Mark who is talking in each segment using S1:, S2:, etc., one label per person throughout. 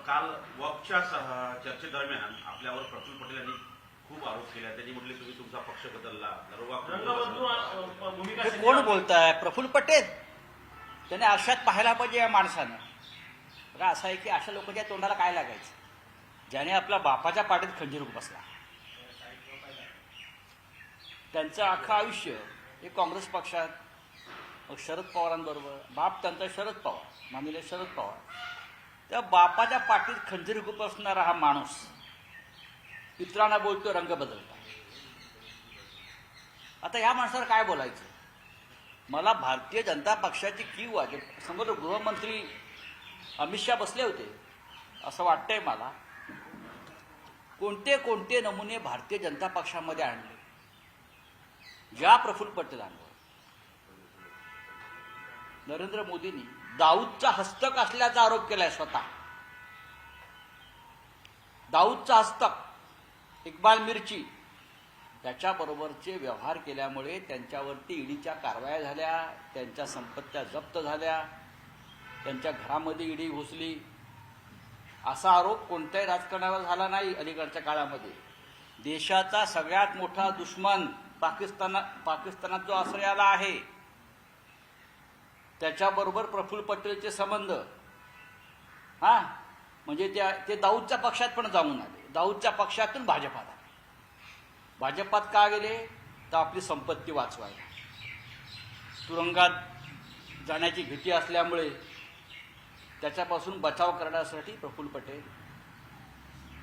S1: काल वॉकच्या चर्चेदरम्यान आपल्यावर प्रफुल्ल पटेल यांनी खूप आरोप केला. त्यांनी म्हटले तुम्ही तुमचा पक्ष बदलला,
S2: हे कोण बोलताय? प्रफुल्ल पटेल? त्याने आरशात पाहायला पाहिजे या माणसानं. बघा, असं आहे की अशा लोकांच्या तोंडाला काय लागायचं ज्याने आपल्या बापाच्या पाठीत खंजीर बसला. त्यांचं अख्खं आयुष्य हे काँग्रेस पक्षात, मग शरद पवारांबरोबर, बाप त्यांचा शरद पवार, मामीले शरद पवार, त्या बापाच्या पाठीत खंजीर बसणारा हा माणूस पित्रांना बोलतो रंग बदलता. आता या माणसाला काय बोलायचं? मला भारतीय जनता पक्षाची कीव आहे. समोर गृहमंत्री अमित शहा बसले होते असं वाटतंय मला. कोणते कोणते नमुने भारतीय जनता पक्षामध्ये आणले ज्या प्रफुल्ल पटेलांवर नरेंद्र मोदींनी दाऊदचा हस्तक असल्याचा आरोप केलाय. स्वतः दाऊदचा हस्तक, इक्बाल मिर्ची त्याच्याबरोबरचे व्यवहार केल्यामुळे त्यांच्यावरती ईडीच्या कारवाया झाल्या, त्यांच्या संपत्त्या जप्त झाल्या, त्यांच्या घरामध्ये ईडी घुसली. असा आरोप कोणत्याही राजकारणावर झाला नाही अलीकडच्या काळामध्ये. देशाचा सगळ्यात मोठा दुश्मन पाकिस्तानात जो आश्रयाला आहे त्याच्याबरोबर प्रफुल्ल पटेलचे संबंध, म्हणजे ते दाऊदच्या पक्षात पण जाऊन आले. दाऊदच्या पक्षातून भाजपात आले. भाजपात का गेले? तर आपली संपत्ती वाचवायला. तुरुंगात जाण्याची भीती असल्यामुळे त्याच्यापासून बचाव करण्यासाठी प्रफुल्ल पटेल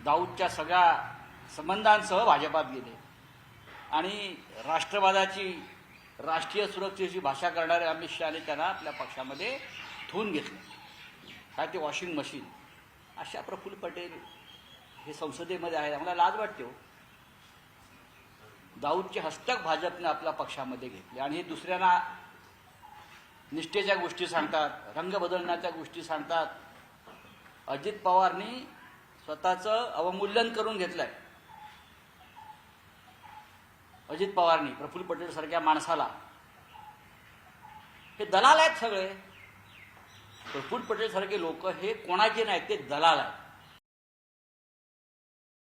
S2: दाऊदच्या सगळ्या संबंधांसह भाजपात गेले आणि राष्ट्रवादाची, राष्ट्रीय सुरक्षेची भाषा करणारे अमित शहाने त्यांना आपल्या पक्षामध्ये ठेवून घेतले. काय ते वॉशिंग मशीन. अशा प्रफुल्ल पटेल हे संसदेमध्ये आहे. आम्हाला लाज वाटते हो. दाऊदचे हस्तक भाजपने आपल्या पक्षामध्ये घेतले आणि हे दुसऱ्यांना निष्ठेच्या गोष्टी सांगतात, रंग बदलण्याच्या गोष्टी सांगतात. अजित पवारनी स्वतःचं अवमूल्यन करून घेतलंय. अजित पवारनी प्रफुल्ल पटेल सारख्या माणसाला, हे दलाल आहेत सगळे. प्रफुल्ल पटेल सारखे लोक हे कोणाचे नाहीत, ते दलाल आहेत.